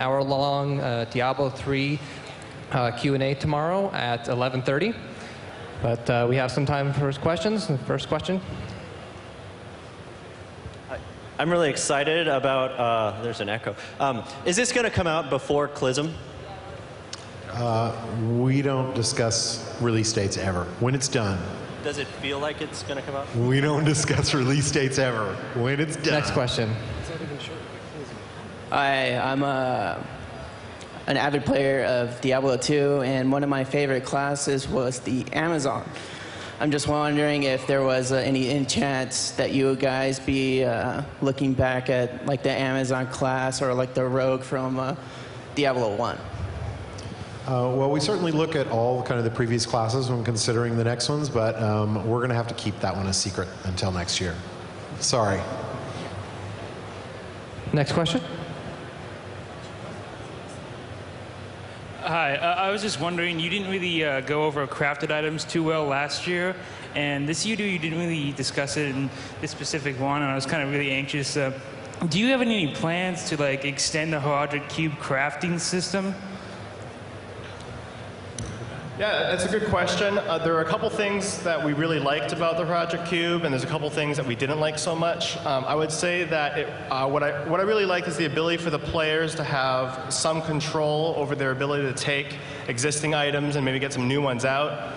hour-long Diablo 3 Q&A tomorrow at 11:30. But we have some time for questions. The first question. I'm really excited about, there's an echo. Is this going to come out before CLISM? We don't discuss release dates ever. When it's done. Does it feel like it's going to come out? We don't discuss release dates ever. When it's done. Next question. Hi, I'm an avid player of Diablo 2, and one of my favorite classes was the Amazon. I'm just wondering if there was any chance that you guys be looking back at like the Amazon class or like the rogue from Diablo 1. Well, we certainly look at all kind of the previous classes when considering the next ones, but we're going to have to keep that one a secret until next year. Sorry. Next question. Hi, I was just wondering, you didn't really go over crafted items too well last year, and this year you didn't really discuss it in this specific one, and I was kind of really anxious. Do you have any plans to like extend the Horadric Cube crafting system? Yeah, that's a good question. There are a couple things that we really liked about the Horadric Cube, and there's a couple things that we didn't like so much. I would say that what I really like is the ability for the players to have some control over their ability to take existing items and maybe get some new ones out.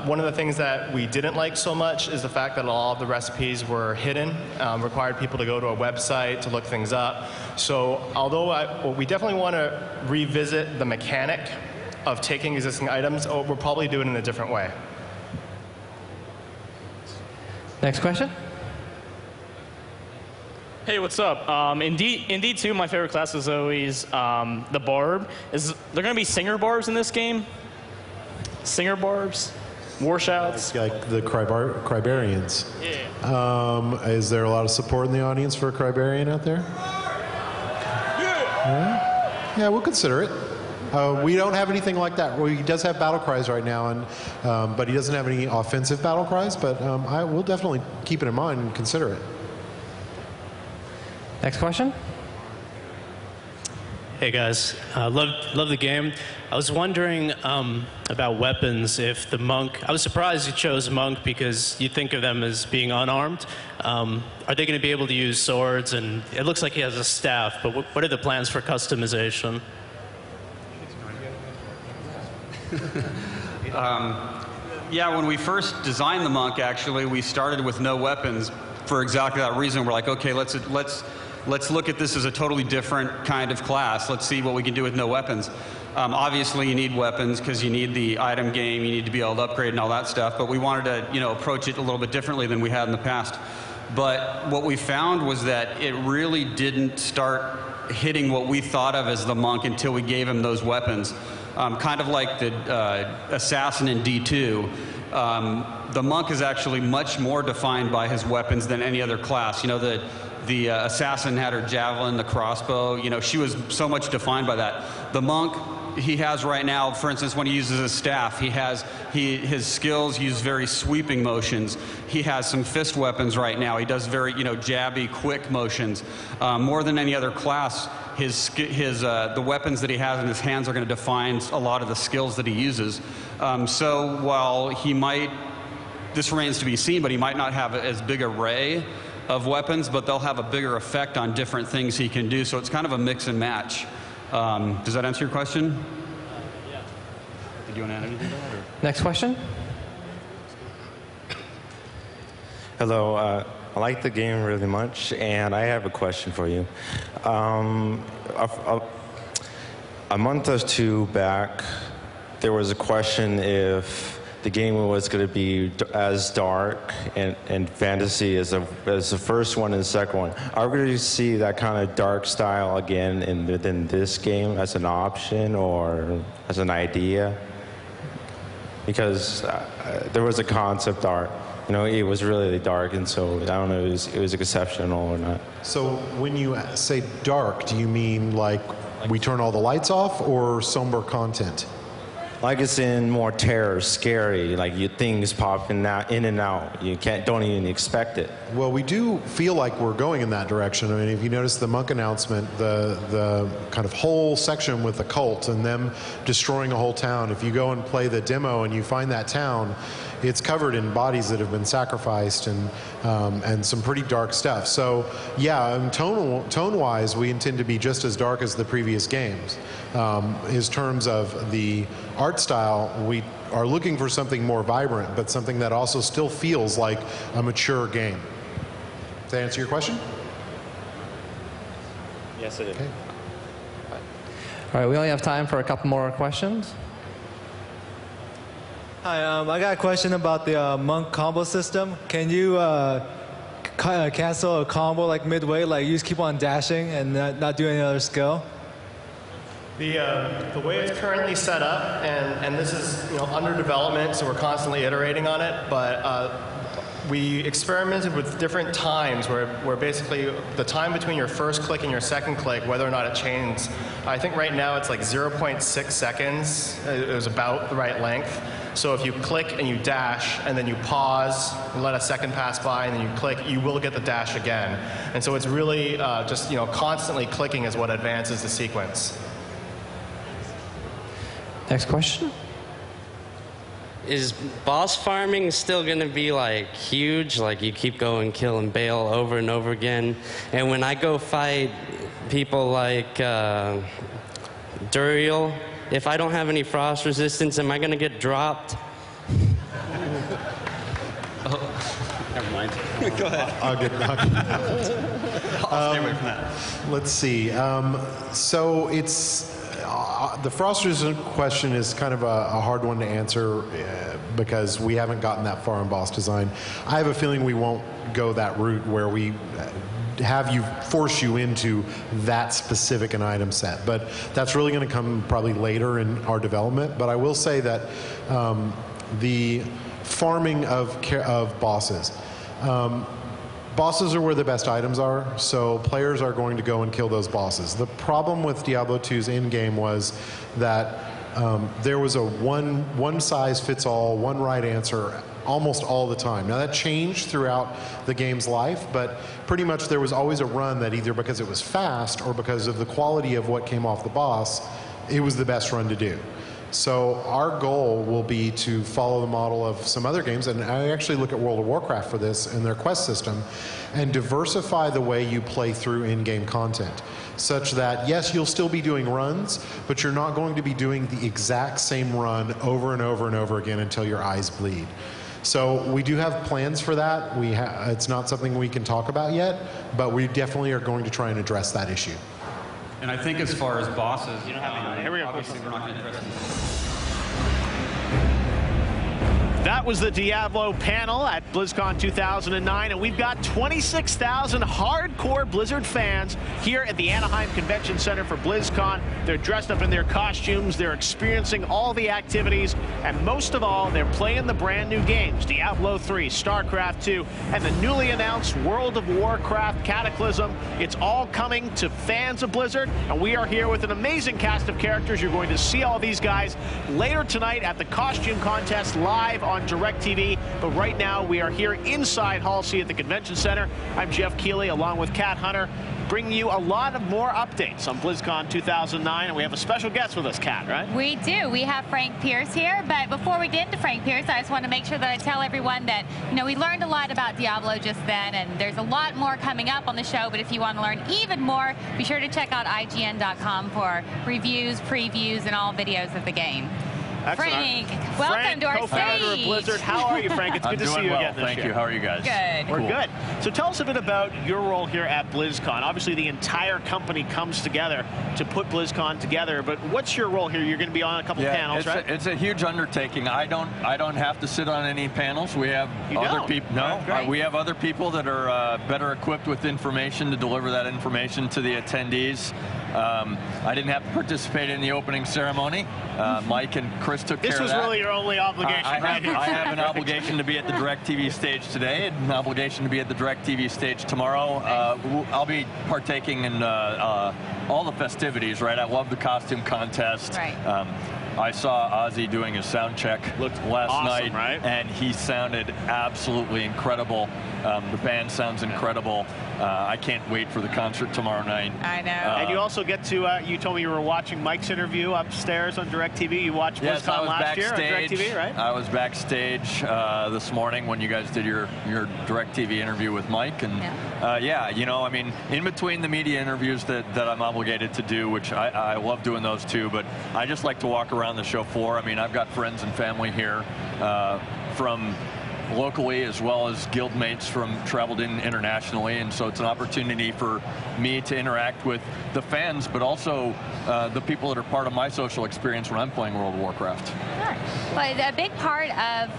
One of the things that we didn't like so much is the fact that all of the recipes were hidden, required people to go to a website to look things up. So although we definitely want to revisit the mechanic of taking existing items, we'll probably do it in a different way. Next question. Hey, what's up? Indeed, too, my favorite class is always the Barb. Is there going to be Singer Barbs in this game? Singer Barbs? War Shouts? Like the Crybarians. Yeah. Is there a lot of support in the audience for a Crybarian out there? Yeah. Yeah, we'll consider it. We don't have anything like that. Well, he does have battle cries right now, and but he doesn't have any offensive battle cries. But I will definitely keep it in mind and consider it. Next question. Hey guys, love the game. I was wondering about weapons. If the monk, I was surprised you chose monk because you think of them as being unarmed. Are they going to be able to use swords? And it looks like he has a staff. But what are the plans for customization? Yeah, when we first designed the monk, actually, we started with no weapons for exactly that reason. We're like, okay, let's look at this as a totally different kind of class. Let's see what we can do with no weapons. Obviously, you need weapons because you need the item game, you need to be able to upgrade and all that stuff. But we wanted to, approach it a little bit differently than we had in the past. But what we found was that it really didn't start hitting what we thought of as the monk until we gave him those weapons. Kind of like the assassin in D2, the monk is actually much more defined by his weapons than any other class. The assassin had her javelin, the crossbow. She was so much defined by that. The monk, he has right now, for instance, when he uses his staff, his skills use very sweeping motions. He has some fist weapons right now. He does very, jabby, quick motions. More than any other class, the weapons that he has in his hands are going to define a lot of the skills that he uses. So while this remains to be seen, but he might not have as big an array of weapons, but they'll have a bigger effect on different things he can do. So it's kind of a mix and match. Does that answer your question? Yeah. Did you want to add anything to that? Or? Next question. Hello. I like the game really much, and I have a question for you. A month or two back, there was a question if the game was going to be as dark and fantasy as the first one and the second one. Are we going to see that kind of dark style again within this game as an option or as an idea? Because there was a concept art. It was really dark, and so I don't know if it was exceptional or not. So when you say dark, do you mean like we turn all the lights off or somber content? like it's in more terror, scary, like you things popping out, in and out. You don't even expect it. Well, we do feel like we're going in that direction. I mean, if you notice the monk announcement, the kind of whole section with the cult and them destroying a whole town, if you go and play the demo and you find that town, it's covered in bodies that have been sacrificed and some pretty dark stuff. So yeah, tone-wise, we intend to be just as dark as the previous games. In terms of the art style, we are looking for something more vibrant, but something that also still feels like a mature game. Does that answer your question? Yes, it is. Okay. All right, we only have time for a couple more questions. Hi, I got a question about the monk combo system. Can you cancel a combo like midway, like you just keep on dashing and not do any other skill? The way it's currently set up, and this is under development, so we're constantly iterating on it, but we experimented with different times where basically the time between your first click and your second click, whether or not it changes, I think right now it's like 0.6 seconds. It was about the right length. So if you click and you dash and then you pause and let a second pass by and then you click, you will get the dash again. And so it's really just constantly clicking is what advances the sequence. Next question. Is boss farming still going to be like huge? Like you keep going kill and bail over and over again? And when I go fight people like Duriel, if I don't have any frost resistance, am I going to get dropped? Oh, never mind. Go ahead. I'll I'll stay away from that. Let's see. So it's the frost resistant question is kind of a hard one to answer because we haven't gotten that far in boss design. I have a feeling we won't go that route where we force you into that specific an item set, but that's really going to come probably later in our development. But I will say that the farming of bosses. Bosses are where the best items are, so players are going to go and kill those bosses. The problem with Diablo 2's in-game was that there was a one-size-fits-all, one right answer almost all the time. Now that changed throughout the game's life, but pretty much there was always a run that either because it was fast or because of the quality of what came off the boss, it was the best run to do. So our goal will be to follow the model of some other games, and I actually look at World of Warcraft for this and their quest system, and diversify the way you play through in-game content, such that, yes, you'll still be doing runs, but you're not going to be doing the exact same run over and over and over again until your eyes bleed. So we do have plans for that. It's not something we can talk about yet, but we definitely are going to try and address that issue. And I think as far as bosses, you don't have any. Here we go. Obviously, we're not going to address them. That was the Diablo panel at BlizzCon 2009, and we've got 26,000 hardcore Blizzard fans here at the Anaheim Convention Center for BlizzCon. They're dressed up in their costumes, they're experiencing all the activities, and most of all, they're playing the brand new games, Diablo 3, StarCraft 2, and the newly announced World of Warcraft Cataclysm. It's all coming to fans of Blizzard, and we are here with an amazing cast of characters. You're going to see all these guys later tonight at the costume contest live on DirecTV, but right now we are here inside Hall C at the Convention Center. I'm Jeff Keighley along with Kat Hunter, bringing you a lot of more updates on BlizzCon 2009, and we have a special guest with us, Kat, right? We do. We have Frank Pierce here, but before we get into Frank Pierce, I just want to make sure that I tell everyone that, we learned a lot about Diablo just then, and there's a lot more coming up on the show, but if you want to learn even more, be sure to check out IGN.com for reviews, previews, and all videos of the game. Excellent. Frank, welcome to our co-founder stage. of Blizzard. How are you, Frank? It's good to see you again this year. Thank you. How are you guys? Good. We're good. So tell us a bit about your role here at BlizzCon. Obviously, the entire company comes together to put BlizzCon together, but what's your role here? You're going to be on a couple panels, right? It's a huge undertaking. I don't have to sit on any panels. We have other people. No, we have other people that are better equipped with information to deliver that information to the attendees. I didn't have to participate in the opening ceremony. Mike and Chris took care of that. This was really your only obligation, right? I have an obligation to be at the DirecTV stage today, and an obligation to be at the DirecTV stage tomorrow. I'll be partaking in all the festivities, right? I love the costume contest. Right. I saw Ozzy doing his sound check last awesome, night, right? and he sounded absolutely incredible. The band sounds incredible. I can't wait for the concert tomorrow night. I know. And you also get to, you told me you were watching Mike's interview upstairs on DirecTV. You watched BlizzCon last year on DirecTV, right? I was backstage this morning when you guys did your DirecTV interview with Mike. And yeah, you know, I mean, in between the media interviews that I'm obligated to do, which I love doing those too, but I just like to walk around the show floor. I mean, I've got friends and family here from locally as well as guildmates from traveled in internationally, and so it's an opportunity for me to interact with the fans, but also the people that are part of my social experience when I'm playing World of Warcraft. Sure. Well, a big part of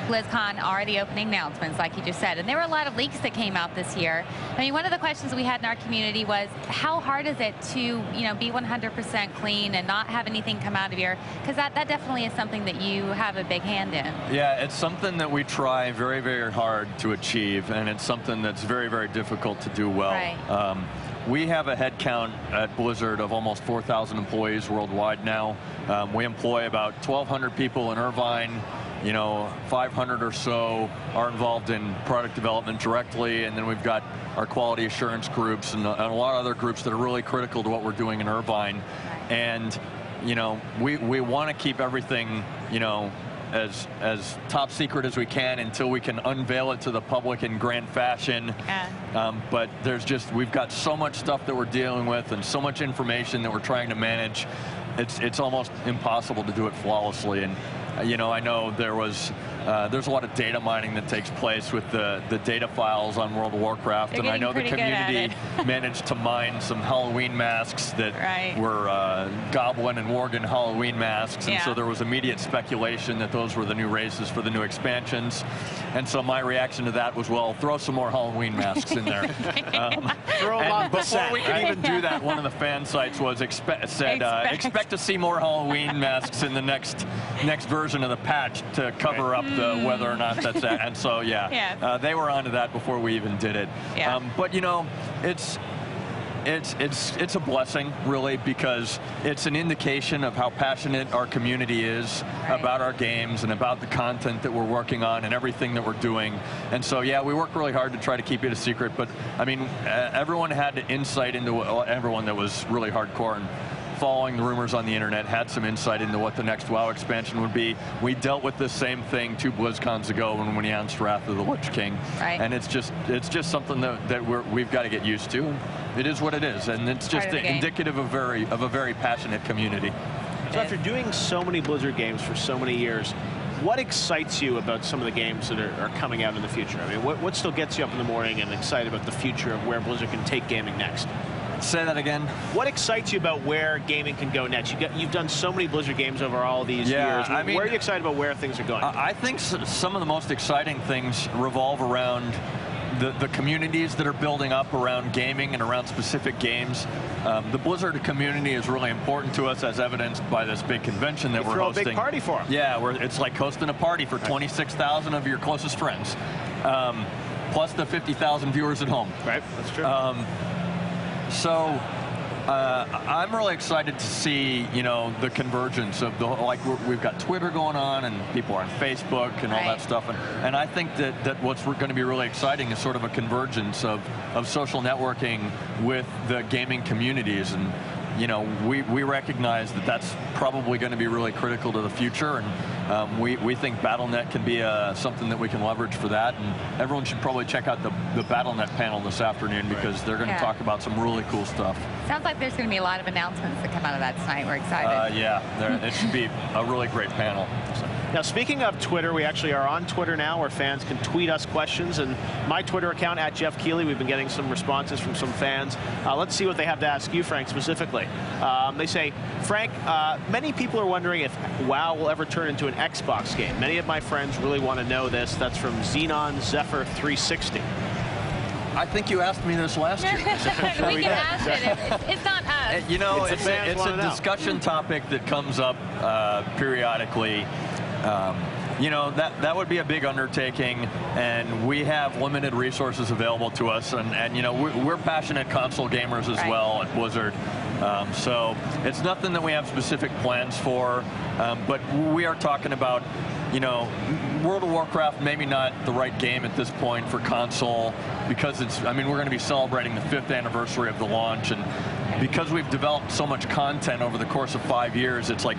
BlizzCon are the opening announcements, like you just said, and there were a lot of leaks that came out this year. I mean, one of the questions we had in our community was, how hard is it to, you know, be 100% clean and not have anything come out of your, because that definitely is something that you have a big hand in. Yeah, it's something that we try very, very hard to achieve, and it's something that's very, very difficult to do well. Right. We have a head count at Blizzard of almost 4,000 employees worldwide now. We employ about 1,200 people in Irvine. You know, 500 or so are involved in product development directly, and then we've got our quality assurance groups and a lot of other groups that are really critical to what we're doing in Irvine. And, you know, we want to keep everything, you know, as top secret as we can until we can unveil it to the public in grand fashion. But we've got so much stuff that we're dealing with and so much information that we're trying to manage. It's almost impossible to do it flawlessly. And you know, I know there's a lot of data mining that takes place with the data files on World of Warcraft, and I know the community managed to mine some Halloween masks that were Goblin and Worgen Halloween masks, and so there was immediate speculation that those were the new races for the new expansions. And so my reaction to that was, well, throw some more Halloween masks in there. Before we could even do that, one of the fan sites was expect to see more Halloween masks in the next version of the patch to cover up whether or not that's that. And so they were onto that before we even did it. But you know, it's a blessing, really, because it's an indication of how passionate our community is about our games and about the content that we're working on and everything that we're doing. And so, yeah, we work really hard to try to keep it a secret. But, I mean, everyone had insight into everyone that was really hardcore and following the rumors on the internet had some insight into what the next WoW expansion would be. We dealt with the same thing 2 BlizzCons ago when we announced Wrath of the Lich King. And it's just something that we've got to get used to. It is what it is, and it's just indicative of a very passionate community. So after doing so many Blizzard games for so many years, what excites you about some of the games that are coming out in the future? I mean, what still gets you up in the morning and excited about the future of where Blizzard can take gaming next? Say that again. What excites you about where gaming can go next? You've done so many Blizzard games over all these years. I mean, where are you excited about where things are going? I think some of the most exciting things revolve around the communities that are building up around gaming and around specific games. The Blizzard community is really important to us, as evidenced by this big convention that we're hosting. Throw a big party for them. Yeah, it's like hosting a party for 26,000 of your closest friends, plus the 50,000 viewers at home. Right, that's true. So I'm really excited to see, you know, the convergence of we've got Twitter going on and people are on Facebook and all that stuff. And I think that what's going to be really exciting is sort of a convergence of social networking with the gaming communities. And, you know, we recognize that that's probably going to be really critical to the future. And we think Battle.net can be something that we can leverage for that. And everyone should probably check out the Battle.net panel this afternoon because they're going to talk about some really cool stuff. Sounds like there's going to be a lot of announcements that come out of that tonight. We're excited. It should be a really great panel. Now, speaking of Twitter, we actually are on Twitter now where fans can tweet us questions. And my Twitter account, @JeffKeeley, we've been getting some responses from some fans. Let's see what they have to ask you, Frank, specifically. They say, Frank, many people are wondering if WoW will ever turn into an Xbox game. Many of my friends really want to know this. That's from Xenon Zephyr 360. I think you asked me this last year. We can ask it. It's not us. You know, it's a discussion topic that comes up periodically. You know, that would be a big undertaking, and we have limited resources available to us. And you know, we're passionate console gamers as well at Blizzard. So it's nothing that we have specific plans for, but we are talking about, you know, World of Warcraft, maybe not the right game at this point for console, because it's, I mean, we're going to be celebrating the 5th anniversary of the launch, and because we've developed so much content over the course of 5 years, it's like